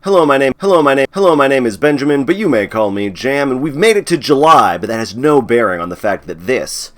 my name is Benjamin, but you may call me Jam, and we've made it to July, but that has no bearing on the fact that this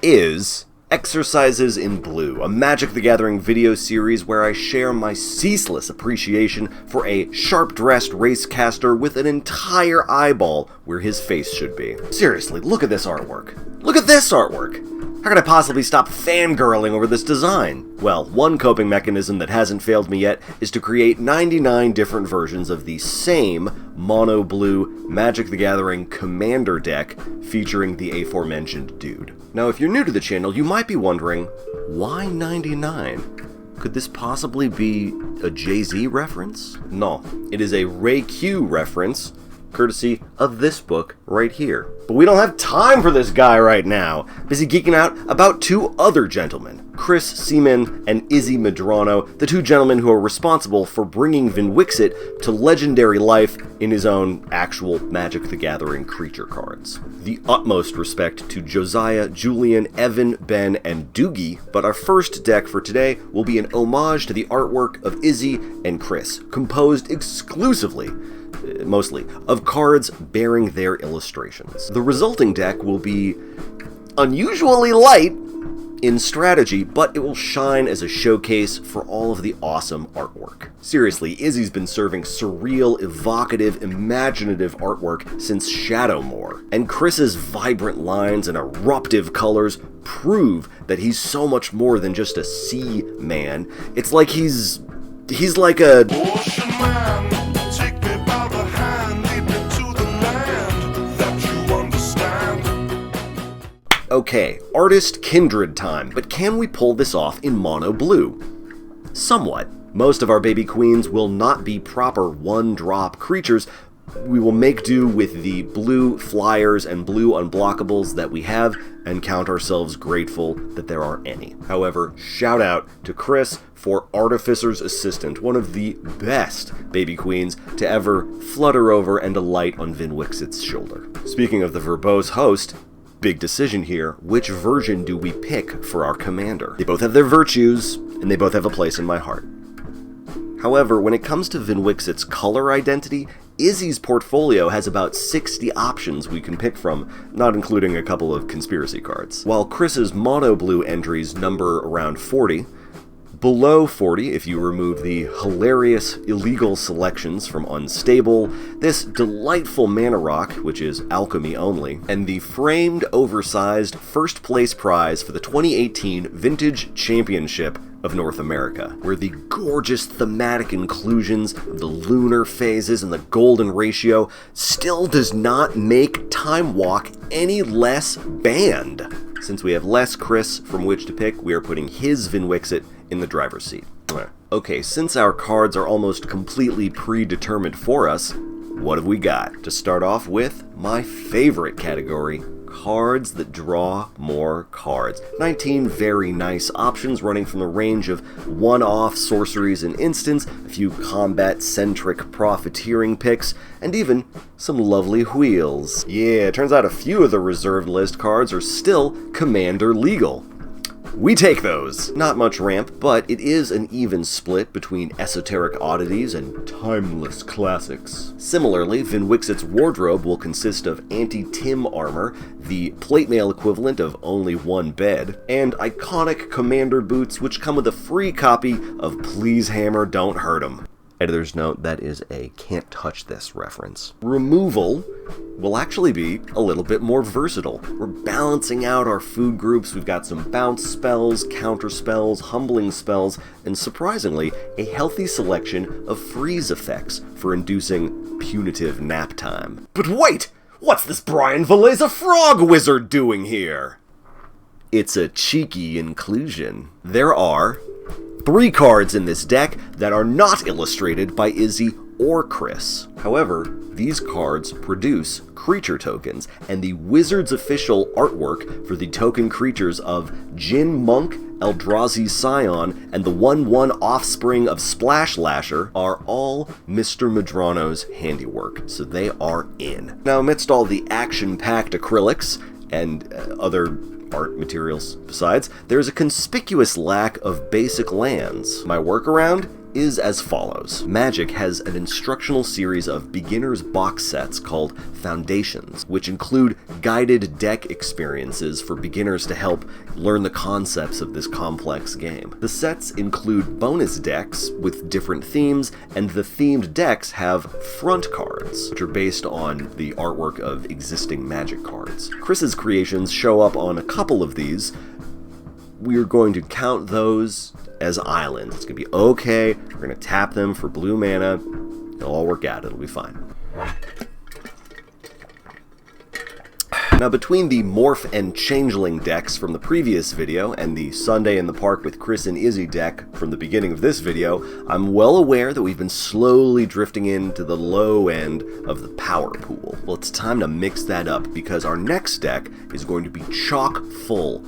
is Exercises in Blue, a Magic the Gathering video series where I share my ceaseless appreciation for a sharp-dressed racecaster with an entire eyeball where his face should be. Seriously, look at this artwork. Look at this artwork! How could I possibly stop fangirling over this design? Well, one coping mechanism that hasn't failed me yet is to create 99 different versions of the same mono blue Magic the Gathering Commander deck featuring the aforementioned dude. Now, if you're new to the channel, you might be wondering, why 99? Could this possibly be a Jay-Z reference? No, it is a Ray Q reference, courtesy of this book right here. But we don't have time for this guy right now. Busy geeking out about two other gentlemen, Chris Seaman and Izzy Medrano, the two gentlemen who are responsible for bringing Vnwxt to legendary life in his own actual Magic the Gathering creature cards. The utmost respect to Josiah, Julian, Evan, Ben, and Doogie, but our first deck for today will be an homage to the artwork of Izzy and Chris, composed exclusively mostly, of cards bearing their illustrations. The resulting deck will be unusually light in strategy, but it will shine as a showcase for all of the awesome artwork. Seriously, Izzy's been serving surreal, evocative, imaginative artwork since Shadowmoor, and Chris's vibrant lines and eruptive colors prove that he's so much more than just a sea man. It's like he's like a ocean man. Okay, artist kindred time, but can we pull this off in mono blue? Somewhat. Most of our baby queens will not be proper one-drop creatures. We will make do with the blue flyers and blue unblockables that we have and count ourselves grateful that there are any. However, shout out to Chris for Artificer's Assistant, one of the best baby queens to ever flutter over and alight on Vnwxt's shoulder. Speaking of the verbose host, big decision here, which version do we pick for our commander? They both have their virtues, and they both have a place in my heart. However, when it comes to Vnwxt's color identity, Izzy's portfolio has about 60 options we can pick from, not including a couple of conspiracy cards. While Chris's mono blue entries number around 40, below 40 if you remove the hilarious illegal selections from Unstable, this delightful mana rock, which is alchemy only, and the framed, oversized first place prize for the 2018 Vintage Championship of North America, where the gorgeous thematic inclusions of the lunar phases and the golden ratio still does not make Time Walk any less banned. Since we have less Chris from which to pick, we are putting his Vnwxt in the driver's seat. Okay, since our cards are almost completely predetermined for us, what have we got? To start off with, my favorite category, cards that draw more cards. 19 very nice options running from the range of one-off sorceries and instants, a few combat-centric profiteering picks, and even some lovely wheels. Yeah, it turns out a few of the reserved list cards are still Commander legal. We take those! Not much ramp, but it is an even split between esoteric oddities and timeless classics. Similarly, Vnwxt's wardrobe will consist of anti-Tim armor, the plate mail equivalent of only one bed, and iconic commander boots which come with a free copy of Please Hammer Don't Hurt 'Em. Editor's note, that is a can't touch this reference. Removal will actually be a little bit more versatile. We're balancing out our food groups. We've got some bounce spells, counter spells, humbling spells, and surprisingly, a healthy selection of freeze effects for inducing punitive nap time. But wait! What's this Brian Valeza frog wizard doing here? It's a cheeky inclusion. There are 3 cards in this deck that are not illustrated by Izzy or Chris. However, these cards produce creature tokens, and the Wizard's official artwork for the token creatures of Jin Monk, Eldrazi's Scion, and the 1/1 offspring of Splash Lasher are all Mr. Medrano's handiwork, so they are in. Now, amidst all the action-packed acrylics and other art materials besides, there's a conspicuous lack of basic lands. My workaround? is as follows. Magic has an instructional series of beginner's box sets called Foundations, which include guided deck experiences for beginners to help learn the concepts of this complex game. The sets include bonus decks with different themes, and the themed decks have front cards, which are based on the artwork of existing Magic cards. Chris's creations show up on a couple of these. We're going to count those as islands. It's going to be okay. We're going to tap them for blue mana. It'll all work out. It'll be fine. Now, between the Morph and Changeling decks from the previous video and the Sunday in the Park with Chris and Izzy deck from the beginning of this video, I'm well aware that we've been slowly drifting into the low end of the power pool. Well, it's time to mix that up because our next deck is going to be chock full,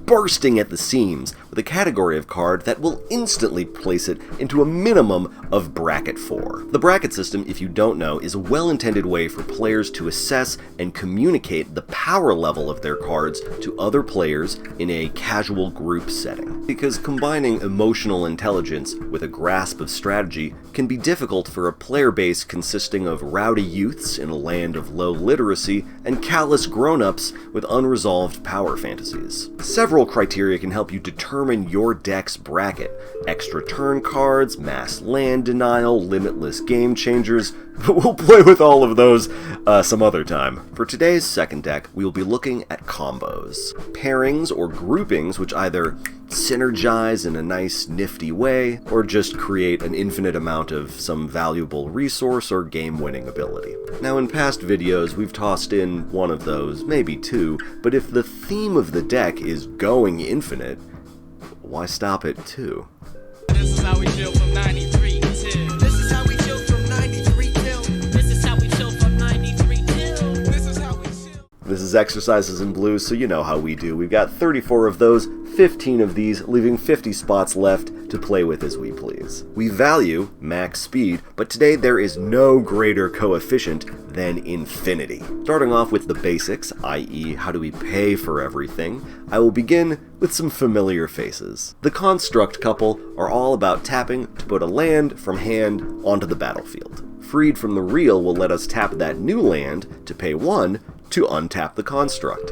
bursting at the seams, with a category of card that will instantly place it into a minimum of Bracket 4. The bracket system, if you don't know, is a well-intended way for players to assess and communicate the power level of their cards to other players in a casual group setting. Because combining emotional intelligence with a grasp of strategy can be difficult for a player base consisting of rowdy youths in a land of low literacy and callous grown-ups with unresolved power fantasies. Several criteria can help you determine your deck's bracket. Extra turn cards, mass land denial, limitless game changers. We'll play with all of those some other time. For today's second deck, we will be looking at combos. Pairings or groupings which either synergize in a nice nifty way, or just create an infinite amount of some valuable resource or game-winning ability. Now, in past videos, we've tossed in one of those, maybe two, but if the theme of the deck is going infinite, why stop at 2? This is how we chill from 93 till. This is how we chill from 93 till. This is how we chill from 93 till. This is how we chill. This is Exercises in Blue, so you know how we do. We've got 34 of those, 15 of these, leaving 50 spots left to play with as we please. We value max speed, but today there is no greater coefficient than infinity. Starting off with the basics, i.e. how do we pay for everything, I will begin with some familiar faces. The Construct couple are all about tapping to put a land from hand onto the battlefield. Freed from the Reel will let us tap that new land to pay 1 to untap the Construct.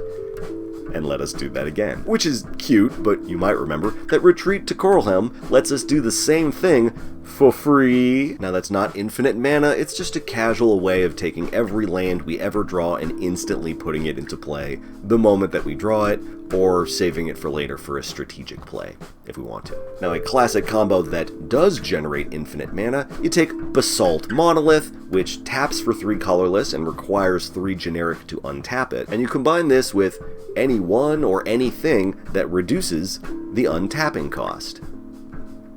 And let us do that again. Which is cute, but you might remember that Retreat to Coralhelm lets us do the same thing for free. Now that's not infinite mana, it's just a casual way of taking every land we ever draw and instantly putting it into play the moment that we draw it, or saving it for later for a strategic play, if we want to. Now, a classic combo that does generate infinite mana, you take Basalt Monolith, which taps for 3 colorless and requires 3 generic to untap it, and you combine this with anyone or anything that reduces the untapping cost.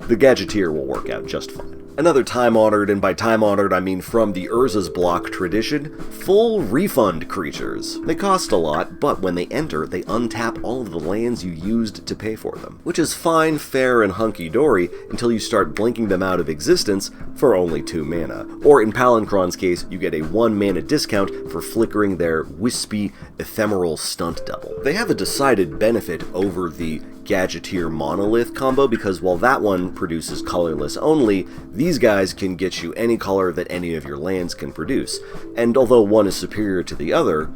The Gadgeteer will work out just fine. Another time-honored, and by time-honored I mean from the Urza's Block tradition, full refund creatures. They cost a lot, but when they enter, they untap all of the lands you used to pay for them, which is fine, fair, and hunky-dory until you start blinking them out of existence for only 2 mana. Or in Palancron's case, you get a 1 mana discount for flickering their wispy, ephemeral stunt double. They have a decided benefit over the Gadgeteer Monolith combo because while that one produces colorless only, these guys can get you any color that any of your lands can produce. And although one is superior to the other,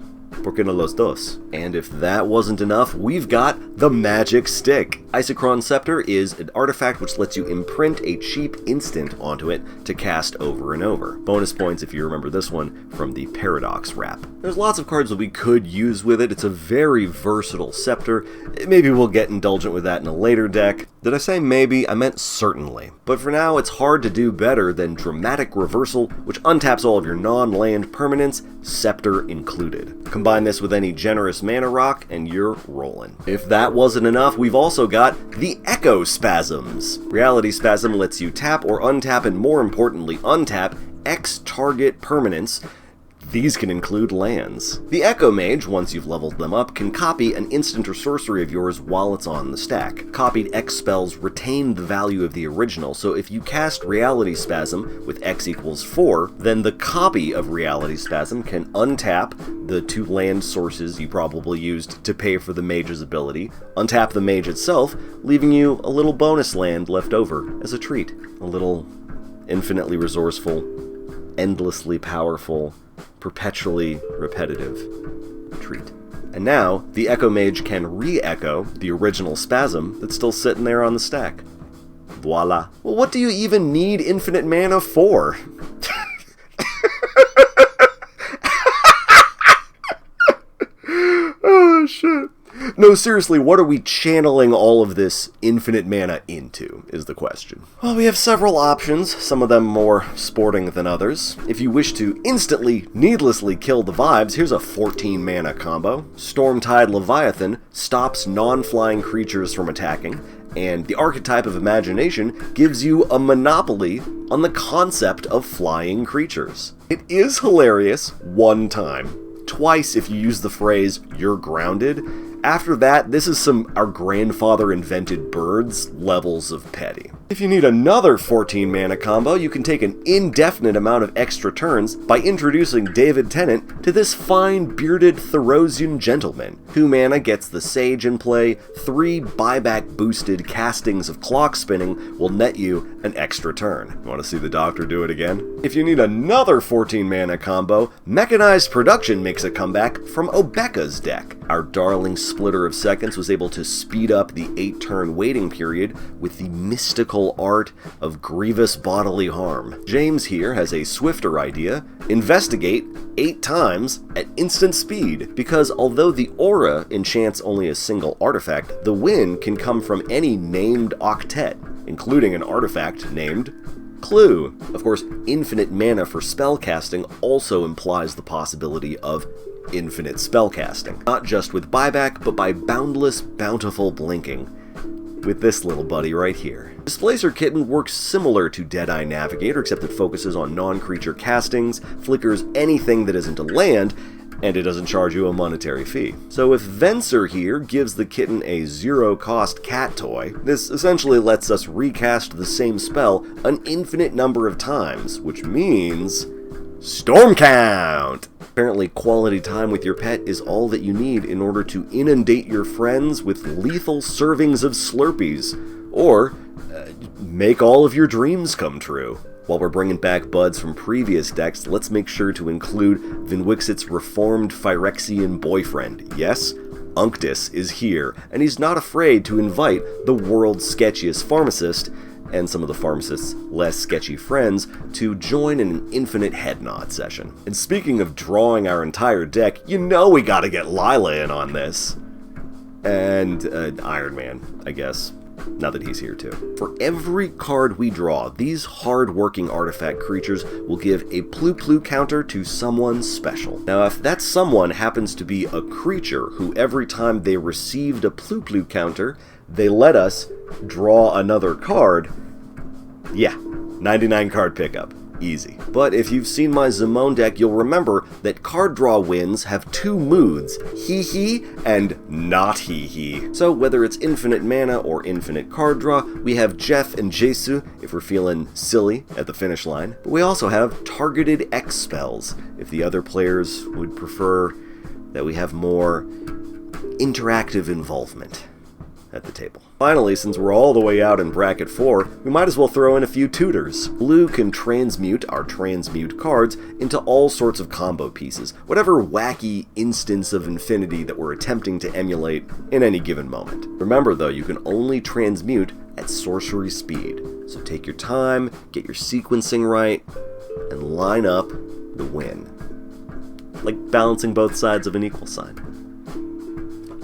¿por qué no los dos? And if that wasn't enough, we've got the Magic Stick. Isochron Scepter is an artifact which lets you imprint a cheap instant onto it to cast over and over. Bonus points if you remember this one from the Paradox wrap. There's lots of cards that we could use with it. It's a very versatile scepter. Maybe we'll get indulgent with that in a later deck. Did I say maybe? I meant certainly. But for now, it's hard to do better than Dramatic Reversal, which untaps all of your non-land permanents, Scepter included. Combine this with any generous mana rock, and you're rolling. If that wasn't enough, we've also got the Echo Spasms. Reality Spasm lets you tap or untap, and more importantly, untap X target permanents These can include lands. The Echo Mage, once you've leveled them up, can copy an instant or sorcery of yours while it's on the stack. Copied X spells retain the value of the original, so if you cast Reality Spasm with X equals 4, then the copy of Reality Spasm can untap the 2 land sources you probably used to pay for the mage's ability, untap the mage itself, leaving you a little bonus land left over as a treat. A little infinitely resourceful, endlessly powerful, perpetually repetitive treat. And now, the Echo Mage can re-echo the original Spasm that's still sitting there on the stack. Voila. Well, what do you even need infinite mana for? Oh, shit. No, seriously, what are we channeling all of this infinite mana into, is the question. Well, we have several options, some of them more sporting than others. If you wish to instantly, needlessly kill the vibes, here's a 14 mana combo. Stormtide Leviathan stops non-flying creatures from attacking, and the Archetype of Imagination gives you a monopoly on the concept of flying creatures. It is hilarious one time. Twice if you use the phrase, "you're grounded." After that, this is some our grandfather invented birds levels of petty. If you need another 14 mana combo, you can take an indefinite amount of extra turns by introducing David Tennant to this fine bearded Therosian gentleman. 2 mana gets the Sage in play, 3 buyback boosted castings of Clock Spinning will net you an extra turn. Want to see the Doctor do it again? If you need another 14 mana combo, Mechanized Production makes a comeback from Obeka's deck. Our darling Splitter of Seconds was able to speed up the 8-turn waiting period with the mystical art of grievous bodily harm. James here has a swifter idea: investigate 8 times at instant speed, because although the aura enchants only a single artifact, the win can come from any named octet, including an artifact named Clue. Of course, infinite mana for spellcasting also implies the possibility of infinite spellcasting, not just with buyback, but by boundless, bountiful blinking. With this little buddy right here. Displacer Kitten works similar to Deadeye Navigator, except it focuses on non-creature castings, flickers anything that isn't a land, and it doesn't charge you a monetary fee. So if Venser here gives the kitten a 0-cost cat toy, this essentially lets us recast the same spell an infinite number of times, which means Storm Count! Apparently, quality time with your pet is all that you need in order to inundate your friends with lethal servings of Slurpees, or make all of your dreams come true. While we're bringing back buds from previous decks, let's make sure to include Vnwxt's reformed Phyrexian boyfriend. Yes, Unctus is here, and he's not afraid to invite the world's sketchiest pharmacist, and some of the pharmacist's less sketchy friends, to join in an infinite head nod session. And speaking of drawing our entire deck, you know we gotta get Lila in on this. And Iron Man, I guess. Now that he's here too. For every card we draw, these hard-working artifact creatures will give a Plu-Plu counter to someone special. Now, if that someone happens to be a creature who every time they received a Plu-Plu counter, they let us draw another card, yeah, 99 card pickup. Easy. But if you've seen my Zimone deck, you'll remember that card draw wins have 2 moods, hee-hee and not hee-hee. So whether it's infinite mana or infinite card draw, we have Jeff and Jesu if we're feeling silly at the finish line. But we also have targeted X spells if the other players would prefer that we have more interactive involvement at the table. Finally, since we're all the way out in bracket 4, we might as well throw in a few tutors. Blue can transmute our transmute cards into all sorts of combo pieces, whatever wacky instance of infinity that we're attempting to emulate in any given moment. Remember though, you can only transmute at sorcery speed, so take your time, get your sequencing right, and line up the win. Like balancing both sides of an equal sign.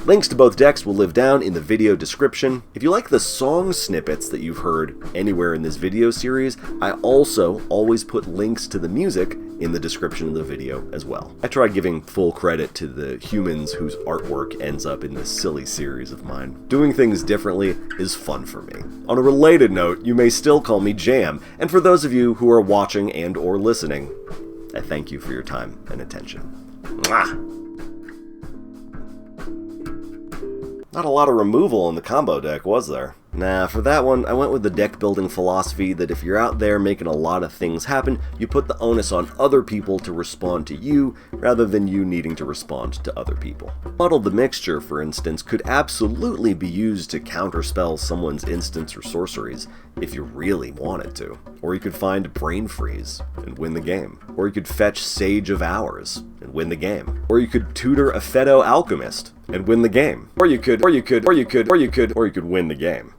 Links to both decks will live down in the video description. If you like the song snippets that you've heard anywhere in this video series, I also always put links to the music in the description of the video as well. I try giving full credit to the humans whose artwork ends up in this silly series of mine. Doing things differently is fun for me. On a related note, you may still call me Jam, and for those of you who are watching and or listening, I thank you for your time and attention. Mwah! Not a lot of removal in the combo deck, was there? Nah, for that one, I went with the deck building philosophy that if you're out there making a lot of things happen, you put the onus on other people to respond to you, rather than you needing to respond to other people. Muddle the Mixture, for instance, could absolutely be used to counterspell someone's instants or sorceries, if you really wanted to. Or you could find Brain Freeze and win the game. Or you could fetch Sage of Hours and win the game. Or you could tutor a Pheto Alchemist and win the game. Or you could win the game.